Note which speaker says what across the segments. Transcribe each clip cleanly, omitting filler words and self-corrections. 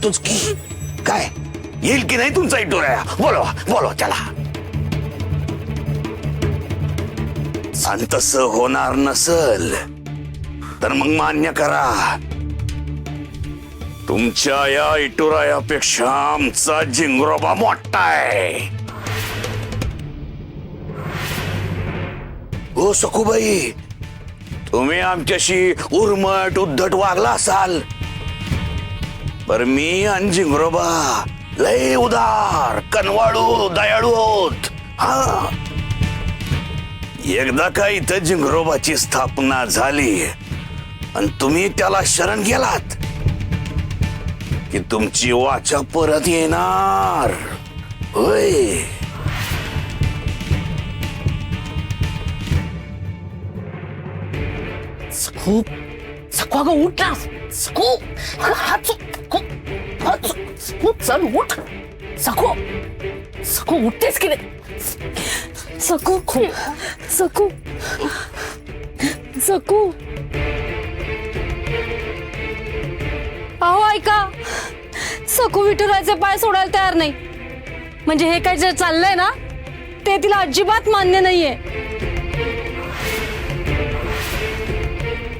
Speaker 1: लागतोच की. काय येईल की नाही तुमचा इटोराया? बोलवा बोलवा त्याला. आणि तसं होणार नसल तर मग मान्य करा, तुमच्या या इटोरायापेक्षा आमचा जिंगरोबा मोठा आहे. हो सखूबाई, तुम्ही आमच्याशी उर्मट उद्धट वागला असाल, पर मी आणि जिंगरोबा लय उदार कनवाळू दयाळू आहोत. हा, एकदा का इथं जिंगरोबाची स्थापना झाली आणि तुम्ही त्याला शरण गेलात की तुमची वाचा परत येणार. होय,
Speaker 2: सखू सखू अगं उठ ना. सखू हात सखू चल उठ. सखू सखू उठतेस की नाही?
Speaker 3: सकू सकू सकू अहो ऐका, सकू विठुराचे पाय सोडायला तयार नाही. म्हणजे हे काय जे चाललंय ना ते तिला अजिबात मान्य नाहीये.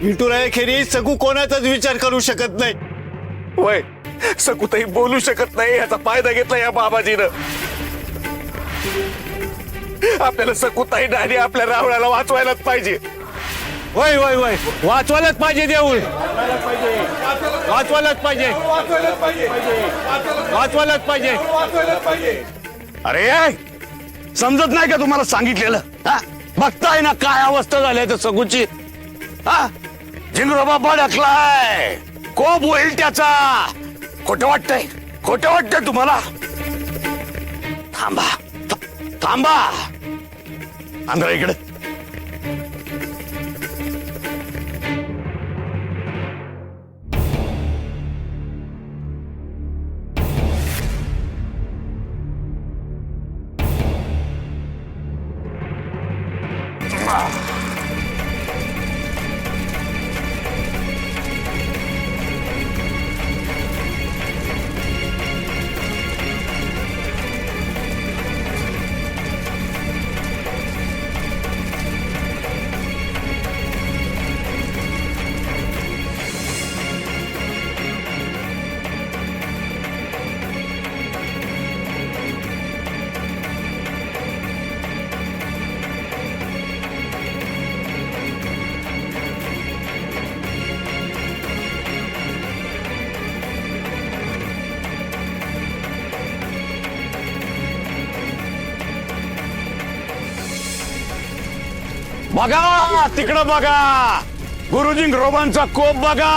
Speaker 4: विठुरायाखेरीज सगू कोणाचाच विचार करू शकत नाही.
Speaker 1: वय सकुताई बोलू शकत नाही याचा फायदा घेतला या बाबाजीनं. आपल्याला सकुताई आणि आपल्या रावणाला वाचवायलाच पाहिजे.
Speaker 4: वय वय वय वाचवायलाच पाहिजे देऊळ. वाचवायलाच पाहिजे. वाचवायलाच पाहिजे.
Speaker 1: अरे समजत नाही का तुम्हाला सांगितलेलं? हा? बघताय ना काय अवस्था झाली त्या सगूची. हा, जिंगरोबा भडकलाय. कोप होईल त्याचा. खोटं वाटतंय? खोटं वाटतंय तुम्हाला? थांबा थांबा, आंध्रा इकडे. बघा तिकडं बघा, गुरुजी रोबांचा कोप बघा.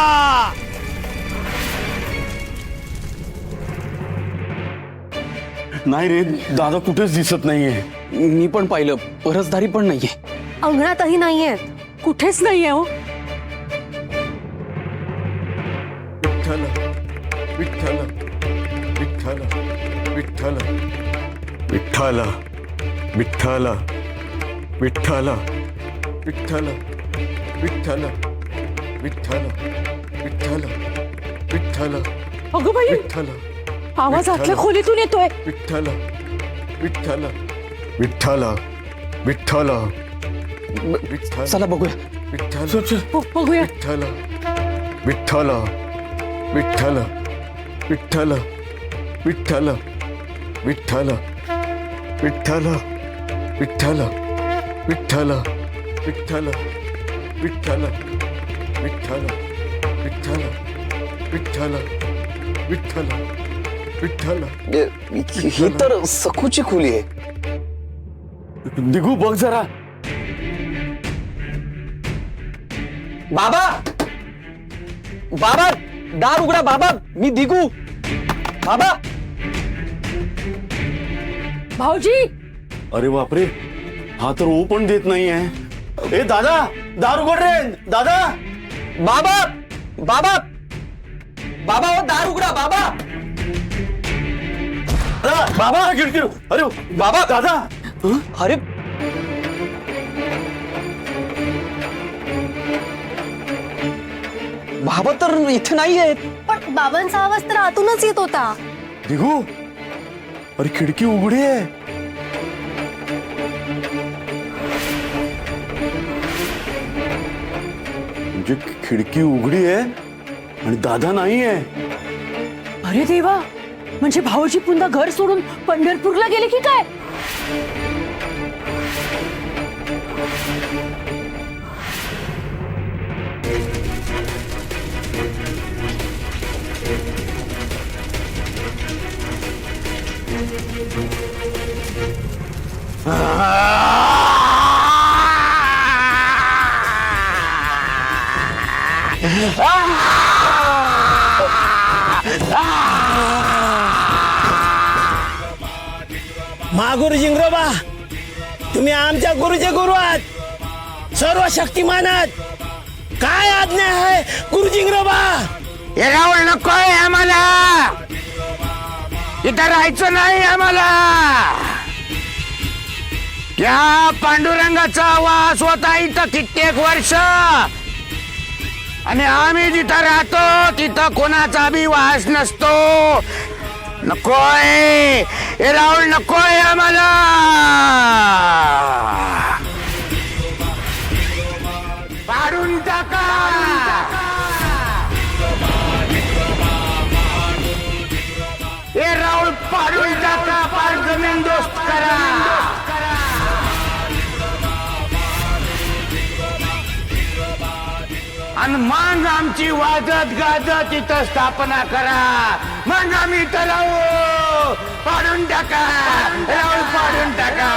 Speaker 5: नाही रे दादा कुठेच दिसत नाहीये.
Speaker 6: मी पण पाहिलं, परसदारी पण नाहीये.
Speaker 3: अंगणातही नाहीये, कुठेच नाहीये. हो
Speaker 4: विठ्ठल विठ्ठल विठ्ठल विठ्ठल विठ्ठल विठ्ठल विठ्ठल विठ्ठल विठ्ठल विठ्ठल विठ्ठल
Speaker 3: अगं बाई,
Speaker 4: विठ्ठल
Speaker 3: आवाज आतल्या खोलीतून येतोय.
Speaker 4: विठ्ठल विठ्ठल विठ्ठल विठ्ठल विठ्ठल
Speaker 6: चला बघूया.
Speaker 4: विठ्ठल
Speaker 3: बघूया.
Speaker 4: विठ्ठल विठ्ठल विठ्ठल विठ्ठल विठ्ठल विठ्ठल विठ्ठल विठ्ठल विठ्ठल विठ्ठल विठ्ठल विठ्ठल विठ्ठल विठ्ठल विठ्ठल विठ्ठल.
Speaker 6: ही तर सखूची खोली आहे.
Speaker 5: दिगू बघ जरा.
Speaker 6: बाबा बाबा दार उघडा. बाबा मी दिगू. बाबा.
Speaker 3: भाऊजी,
Speaker 5: अरे बापरे, हा तर ओ पण देत नाहीये. ए दादा, दार उघड रे दादा.
Speaker 6: बाबा बाबा बाबा हो दार उघडा. बाबा
Speaker 5: बाबा किरकिर. अरे
Speaker 6: बाबा.
Speaker 5: दादा.
Speaker 6: अरे बाबा तर इथे नाही आहेत.
Speaker 2: पण
Speaker 3: बाबांचा आवाज तर आतूनच येत होता.
Speaker 5: दिगू, अरे खिडकी उघडी आहे. म्हणजे खिडकी उघडी आहे आणि दादा नाही आहे.
Speaker 2: अरे देवा, म्हणजे भाऊजी पुन्हा घर सोडून पंढरपूरला गेले की काय?
Speaker 7: महागुरु जिंगरोबा, तुम्ही आमच्या गुरुचे गुरु आहात, सर्व शक्तिमान आहात. काय आज्ञा आहे गुरु जिंगरोबा?
Speaker 1: हे राहुल नकोय आम्हाला, इथं राहायचं नाही आम्हाला. या पांडुरंगाचा वास होता इथं कित्येक वर्ष, आणि आम्ही जिथं राहतो तिथं कोणाचा बी वास नसतो. नकोय हे राहुल, नकोय आम्हाला. पाडून टाका. हे राहुल पाडून टाका, पार जमीन दोस्त करा. आणि मग आमची वाजत गाजत इथं स्थापना करा, मग आम्ही इथं राहू. पाडून टाका राहुल, पाडून टाका.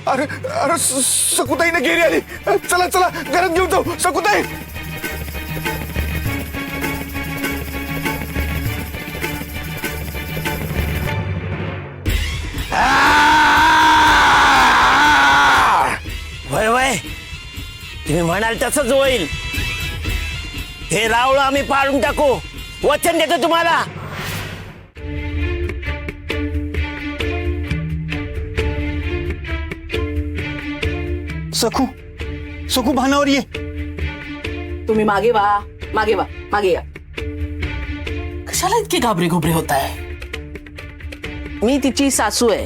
Speaker 5: अरे अरे सकुताईने गेली आली. चला चला घरात घेऊन जाऊ. सकुताई,
Speaker 7: वय वय, तुम्ही म्हणाल तसंच होईल. हे रावळ आम्ही पाडून टाकू, वचन देतो तुम्हाला.
Speaker 5: सखू, सखू भानावर ये.
Speaker 2: तुम्ही मागे वा, मागे वा, मागे या. कशाला इतके घाबरे घुबरे होत आहे? मी तिची सासू आहे,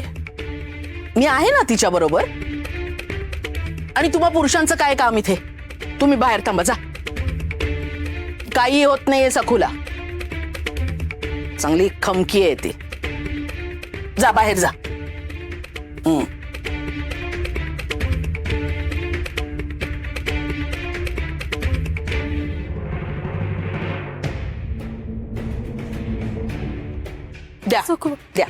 Speaker 2: मी आहे ना तिच्या बरोबर. आणि तुम्हा पुरुषांचं काय काम इथे? तुम्ही बाहेर थांबा, जा. काही होत नाहीये सखूला, चांगली खमकी आहे ती. जा बाहेर जा. द्या द्या,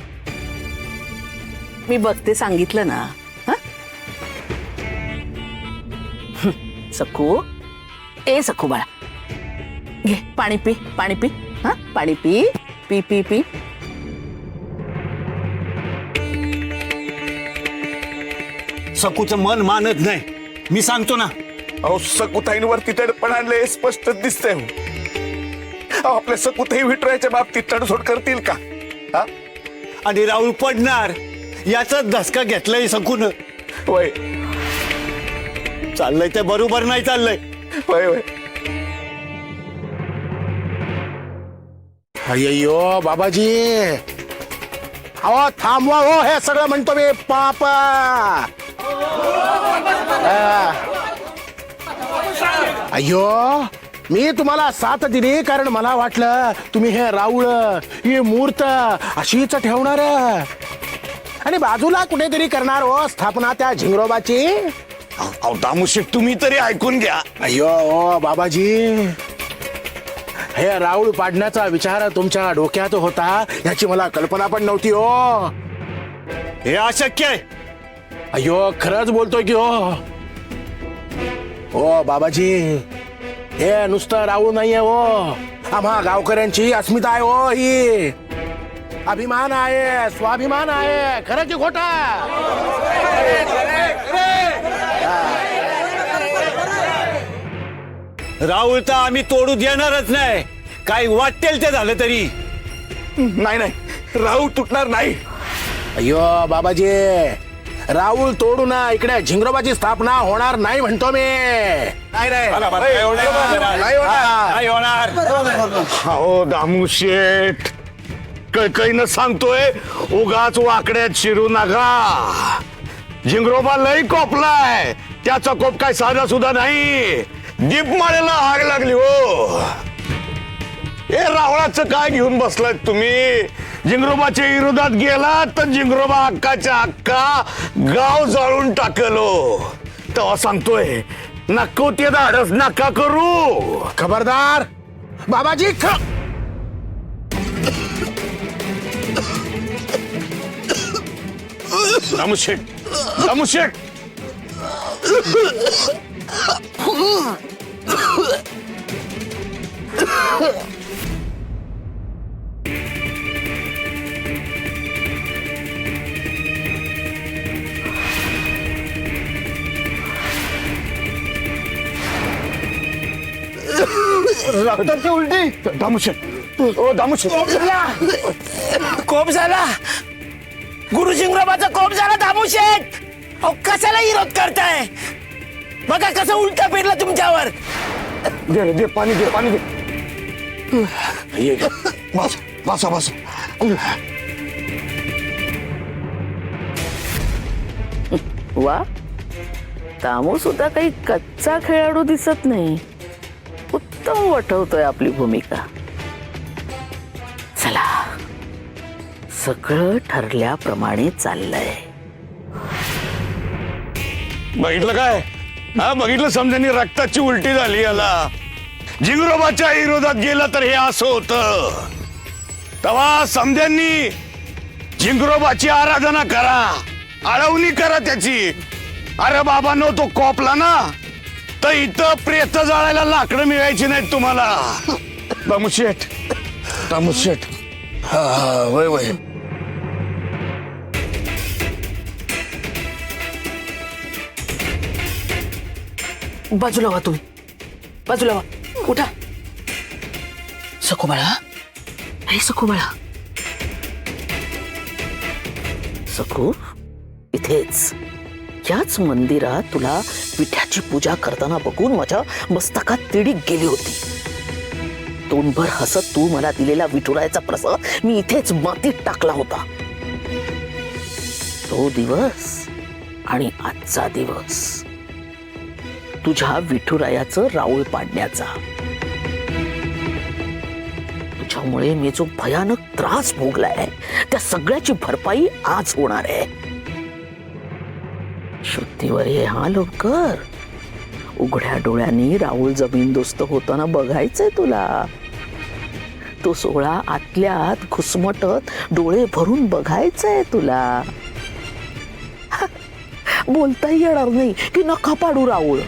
Speaker 2: मी बघते, सांगितलं ना. सखू, ए सखू बाळा, घे पाणी पी, पाणी पी. हा, पाणी पी, पी पी पी.
Speaker 5: सकूचं मन मानत नाही, मी सांगतो ना. अहो, सकुताईंवरती तडपण आणले स्पष्ट दिसतंय. अहो, आपल्या सकुताई विठरायच्या बाबतीत तडजोड करतील का? हा? आणि राहुल पडणार याचा धसका घेतलाय सकून. वय चाललंय ते बरोबर नाही चाललंय. वय वय.
Speaker 4: अय्यो बाबाजी, अहो थांबवा हो, हे सगळं म्हणतो मी. पापा अय्यो, मी तुम्हाला साथ दिली कारण मला वाटलं तुम्ही हे राऊळ ही मूर्त अशीच ठेवणार आणि बाजूला कुठेतरी करणार हो स्थापना त्या झिंगरोबाची.
Speaker 1: अहो दामुशेठ तुम्ही तरी ऐकून घ्या.
Speaker 4: अय्यो ओ बाबाजी, हे राऊळ पाडण्याचा विचार तुमच्या डोक्यात होता याची मला कल्पना पण नव्हती हो.
Speaker 5: हे अशक्य आहे.
Speaker 4: अय्यो खरंच बोलतोय की हो. ओ बाबाजी, हे नुसतं राऊळ नाहीये हो, आम्हा गावकऱ्यांची अस्मिता आहे हो ही. अभिमान आहे, स्वाभिमान आहे. खरं की खोटा?
Speaker 5: राहुल तर आम्ही तोडू देणारच नाही, काही वाटेल ते झालं तरी.
Speaker 1: नाही नाही, राहू तुटणार नाही.
Speaker 4: अय्यो बाबाजी, राऊळ तोडू ना, इकडे झिंगरोबाची स्थापना होणार नाही म्हणतो मी.
Speaker 5: नाही नाही
Speaker 1: हो दामुशेठ, कळकळीनं सांगतोय, उगाच वाकड्यात शिरू नका. झिंगरोबा लय कोपलाय, त्याचा कोप काय साधा सुद्धा नाही. दीपमाळेला आग लागली हो. हे रावळाचं काय घेऊन बसलाय तुम्ही? झिंगरोबाच्या विरोधात गेला तर झिंगरोबा अक्काच्या अक्का गाव जाळून टाकलो. तेव्हा सांगतोय, नको ते धाडस नका करू.
Speaker 4: खबरदार बाबाजी.
Speaker 1: दामुशेठ, दामुशेठ, रक्ताची उलटी. दामुशेठ, ओ दामुशेठ,
Speaker 7: कोप झाला, गुरु झिंगरोबाचा कोप झाला. दामुशेठ, अहो कशाला विरोध करताय? बघा कसं उलटा पेरला तुमच्यावर.
Speaker 1: दे दे पाणी, दे पाणी दे. ये, बस बसा बसा.
Speaker 2: वा, तामू सुद्धा काही कच्चा खेळाडू दिसत नाही. उत्तम वठवतोय आपली भूमिका. चला, सगळं ठरल्याप्रमाणे चाललंय.
Speaker 1: बघितलं काय? हा बघितलं, समजानी रक्ताची उलटी झाली याला. झिंगरोबाच्या विरोधात गेलं तर हे असं होतं. तेव्हा समध्यांनी झिंगरोबाची आराधना करा, आळवणी करा त्याची. अरे बाबांनो, तो कोपला ना तर इथं प्रेत जाळायला लाकडं मिळायची नाहीत तुम्हाला. दामुशेठ, दामुशेठ, हा वय वय.
Speaker 2: बाजूला व्हा तुम्ही, बाजूला व्हा. उठा. सखू बाळा, हे सखू बाळा. सखू, इथेच याच मंदिरात तुला विठ्याची पूजा करताना बघून माझ्या मस्तकात तिडीक गेली होती. तोंडभर हसत तू मला दिलेला विठुरायाचा प्रसाद मी इथेच मातीत टाकला होता. तो दिवस आणि आजचा दिवस तुझ्या विठुरायाचं राऊळ पाडण्याचा. तुझ्यामुळे मी जो भयानक त्रास भोगलाय त्या सगळ्याची भरपाई आज होणार आहे. शुद्धीवर ये हा लवकर. उघड्या डोळ्यांनी राऊळ जमीनदोस्त होताना बघायचंय तुला. तो सोहळा आतल्या आत घुसमटत डोळे भरून बघायचंय तुला. बोलताही येणार नाही की नका पाडू राऊळ.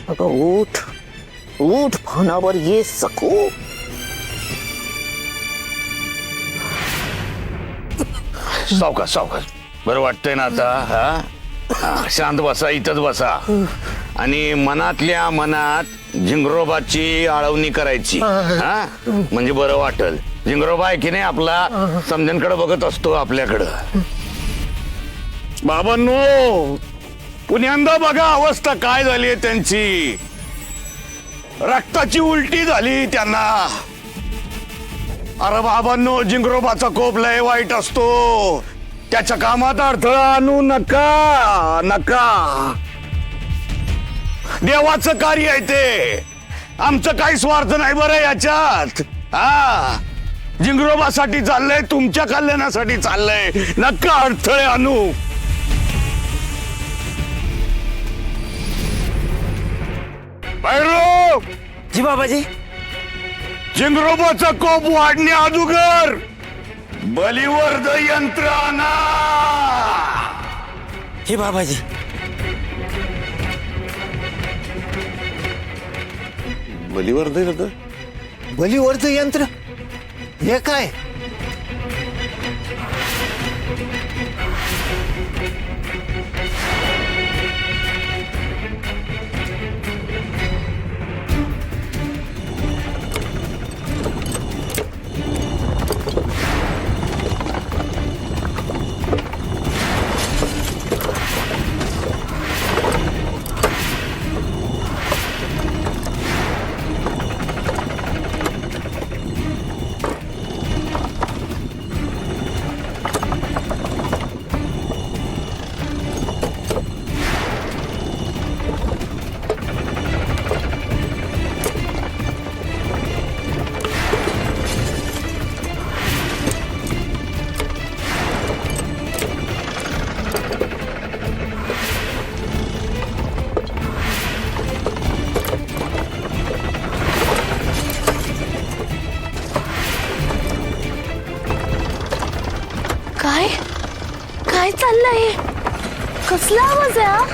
Speaker 2: अगं उठ, उठ, भानावर ये सखू.
Speaker 1: सावकाश सावकाश. बरं वाटतंय ना आता? हा, शांत बसा, इथंच बसा आणि मनातल्या मनात झिंगरोबाची आळवणी करायची. हा, म्हणजे बरं वाटल. झिंगरोबा आहे की नाही आपला, समजांकडे बघत असतो आपल्याकडं. बाबांनो, पुण्यांदा बघा अवस्था काय झाली आहे त्यांची. रक्ताची उलटी झाली त्यांना. अरे बाबांनो, झिंगरोबाचा कोप लय वाईट असतो. त्याच्या कामात अडथळा आणू नका, नका. देवाचं कार्य आहे ते. आमचं काही स्वार्थ नाही बरं याच्यात. हा, जिंगरोबासाठी चाललंय, तुमच्या कल्याणासाठी चाललंय. नका अडथळे आणू. भैरव,
Speaker 7: जी बाबाजी.
Speaker 1: जिंगरोबाचा कोप वाढण्या अगोदर बलिवर्ध यंत्र आणा.
Speaker 7: हे बाबाजी. बलिवर्ध यंत्र हे काय?
Speaker 3: काय काय चाललंय? कसला आवाज आहे हा?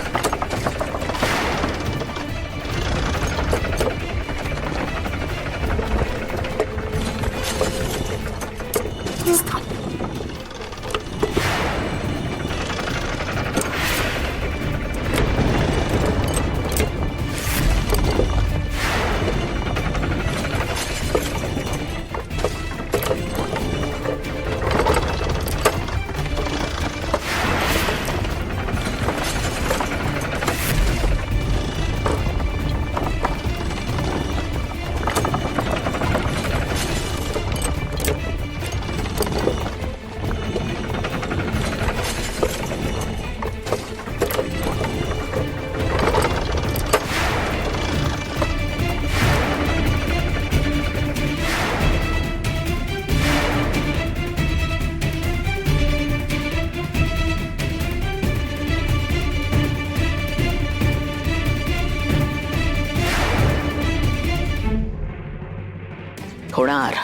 Speaker 2: होणार.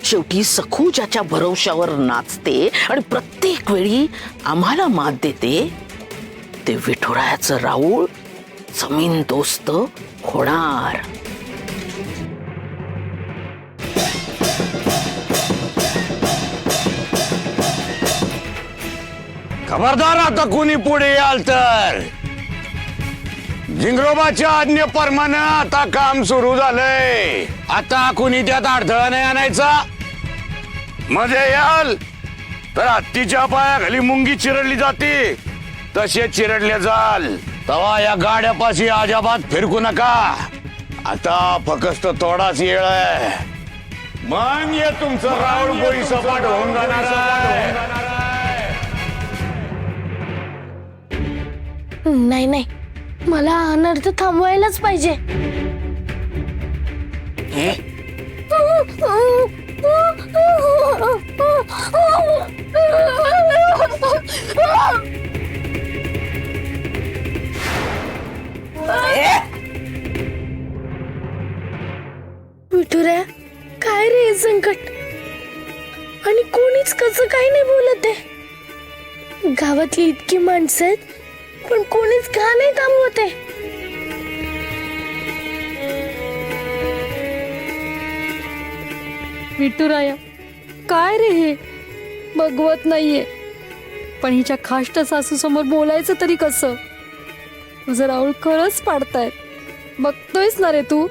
Speaker 2: शेवटी सखू ज्याच्या भरवशावर नाचते आणि प्रत्येक वेळी आम्हाला मात देते ते विठुरायाचं राऊळ जमीन दोस्त होणार.
Speaker 1: खबरदार, आता कोणी पुढे याल तर. जिंगरोबाच्या आज्ञेप्रमाणे आता काम सुरू झालंय. आता कुणी त्यात अडथळा नाही आणायचा. मध्ये याल तर हत्तीच्या पायाखाली मुंगी चिरडली जाते तसे चिरडले जाल. तवा या गाड्यापाशी अजाबात फिरकू नका. आता फक्त थोडाच वेळ आहे. मग ये तुमचं राऊळ गोळी सपाट होऊन जाणार आहे.
Speaker 3: नाही नाही, मला अनर्थ थांबवायलाच पाहिजे. विठुऱ्या, काय रे हे संकट? आणि कोणीच कसं काही नाही बोलत आहे. गावातली इतकी माणसं आहेत पण कोणीच का नाही थांबवत आहे.
Speaker 8: विठुराया, काय रे हे बघवत नाहीये. पण हिच्या खाष्ट सासू समोर बोलायचं तरी कसं? तुझं राऊळ खरंच पाडतायत, बघतोयस ना रे तू.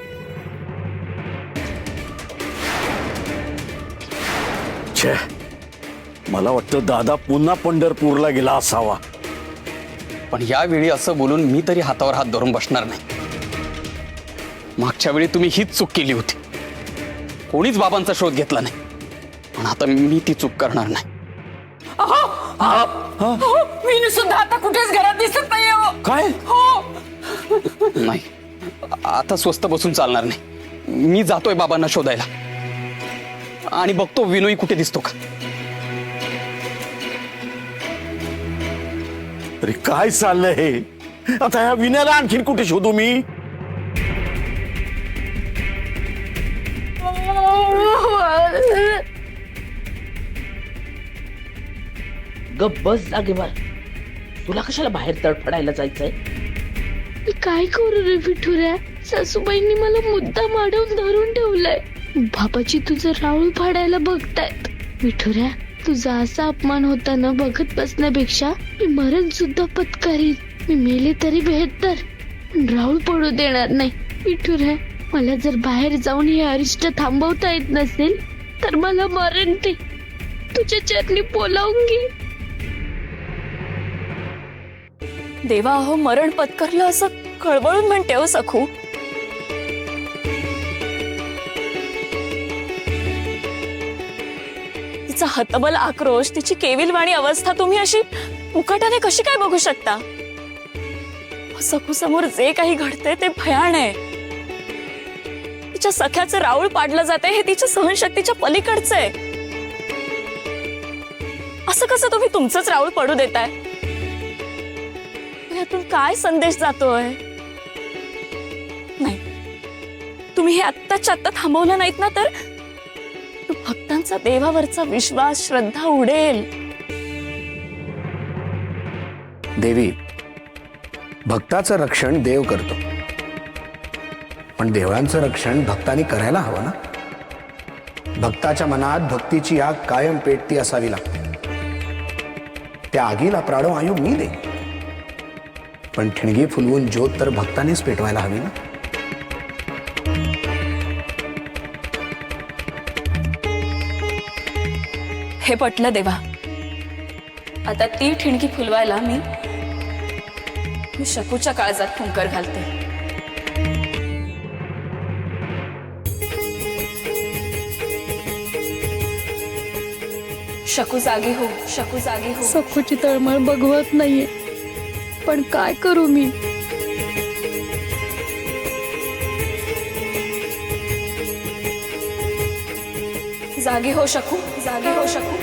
Speaker 1: छे, मला वाटतं दादा पुन्हा पंढरपूरला गेला असावा.
Speaker 6: पण यावेळी असं बोलून मी तरी हातावर हात धरून बसणार नाही. मागच्या वेळी तुम्ही हीच चूक केली होती. कोणीच बाबांचा शोध घेतला नाही. पण आता मी ती चूक करणार नाही.
Speaker 2: मी सुद्धा आता कुठेच घरात दिसत नाहीये.
Speaker 1: काय?
Speaker 6: नाही, आता स्वस्त बसून चालणार नाही. मी जातोय बाबांना शोधायला आणि बघतो विनोई कुठे दिसतो का.
Speaker 5: अरे काय चाललंय हे? आता ह्या विण्याला आणखीन कुठे शोधू मी?
Speaker 2: गप बस जागेवर. तुला कशाला बाहेर तडफडायला जायचंय?
Speaker 3: मी काय करू रे विठुऱ्या? सासूबाईंनी मला मुद्दाम अडवून धरून ठेवलंय. बाबाजी तुझं राऊळ फाडायला बघतायत. विठुऱ्या, तुझा असा अपमान होताना बघत बसण्यापेक्षा मी मरण सुद्धा पत्करीन. मी मेले तरी बेहत्तर, पण राऊळ पडू देणार नाही. विठुऱ्या, मला जर बाहेर जाऊन हे अरिष्ट थांबवता येत नसेल तर मला मरण दे. तुझ्या चरणी बोलावून घे.
Speaker 8: देवा, अहो मरण पत्करलं असं कळवळून म्हणते हो सखू. तिचा हतबल आक्रोश, तिची केविलवाणी अवस्था तुम्ही अशी मुकाट्याने कशी काय बघू शकता? सखू समोर जे काही घडतंय ते भयान आहे. तिच्या सख्याचं राऊळ पाडलं जाते हे तिच्या सहनशक्तीच्या पलीकडचं आहे. असं कसं तुम्ही तुमचंच राऊळ पडू देताय? यातून काय संदेश जातोय? नाही, तुम्ही हे आत्ताच्या आत्ता थांबवलं नाहीत ना तर भक्तांचा देवावरचा विश्वास, श्रद्धा उडेल.
Speaker 4: देवी, भक्ताचं रक्षण देव करतो, पण देवळांचं रक्षण भक्तांनी करायला हवं ना. भक्ताच्या मनात भक्तीची आग कायम पेटती असावी लागते. त्या आगीला प्राणवायू मी दे, पण ठिणगी फुलवून ज्योत तर भक्तांनीच पेटवायला हवी ना.
Speaker 8: हे पटलं देवा. आता ती ठिणगी फुलवायला मी शकूच्या काळजात फुंकर घालते. शकू जागी हो, शकू जागी हो.
Speaker 3: सखूची तळमळ बघवत नाहीये, पण काय करू मी?
Speaker 8: जागी हो शकू, जागी हो शकू.